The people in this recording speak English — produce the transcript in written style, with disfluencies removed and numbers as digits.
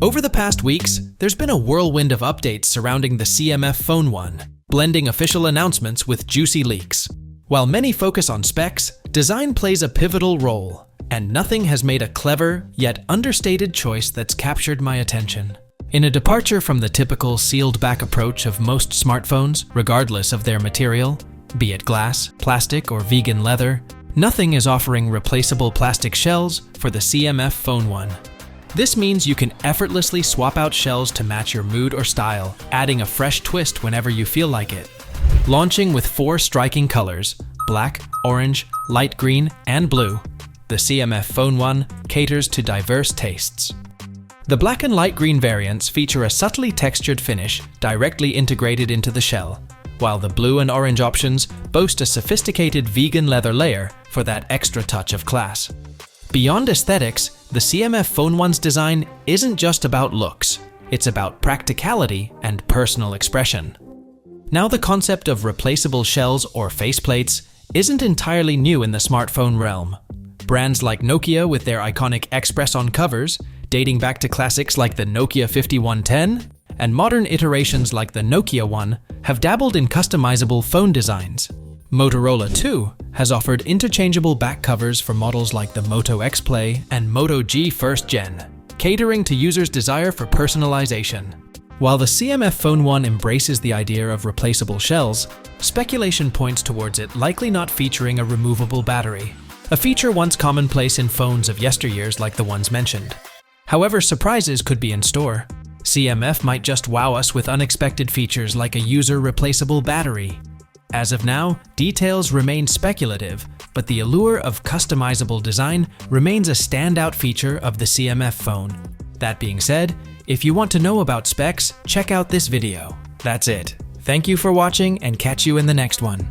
Over the past weeks, there's been a whirlwind of updates surrounding the CMF Phone 1, blending official announcements with juicy leaks. While many focus on specs, design plays a pivotal role, and nothing has made a clever, yet understated choice that's captured my attention. In a departure from the typical sealed-back approach of most smartphones, regardless of their material, be it glass, plastic, or vegan leather, nothing is offering replaceable plastic shells for the CMF Phone 1. This means you can effortlessly swap out shells to match your mood or style, adding a fresh twist whenever you feel like it. Launching with 4 striking colors, black, orange, light green, and blue, the CMF Phone 1 caters to diverse tastes. The black and light green variants feature a subtly textured finish directly integrated into the shell, while the blue and orange options boast a sophisticated vegan leather layer for that extra touch of class. Beyond aesthetics, the CMF Phone 1's design isn't just about looks, it's about practicality and personal expression. Now, the concept of replaceable shells or faceplates isn't entirely new in the smartphone realm. Brands like Nokia with their iconic Express on covers, dating back to classics like the Nokia 5110, and modern iterations like the Nokia One have dabbled in customizable phone designs. Motorola, too, has offered interchangeable back covers for models like the Moto X Play and Moto G First Gen, catering to users' desire for personalization. While the CMF Phone 1 embraces the idea of replaceable shells, speculation points towards it likely not featuring a removable battery, a feature once commonplace in phones of yesteryears like the ones mentioned. However, surprises could be in store. CMF might just wow us with unexpected features like a user-replaceable battery. As of now, details remain speculative, but the allure of customizable design remains a standout feature of the CMF phone. That being said, if you want to know about specs, check out this video. That's it. Thank you for watching and catch you in the next one.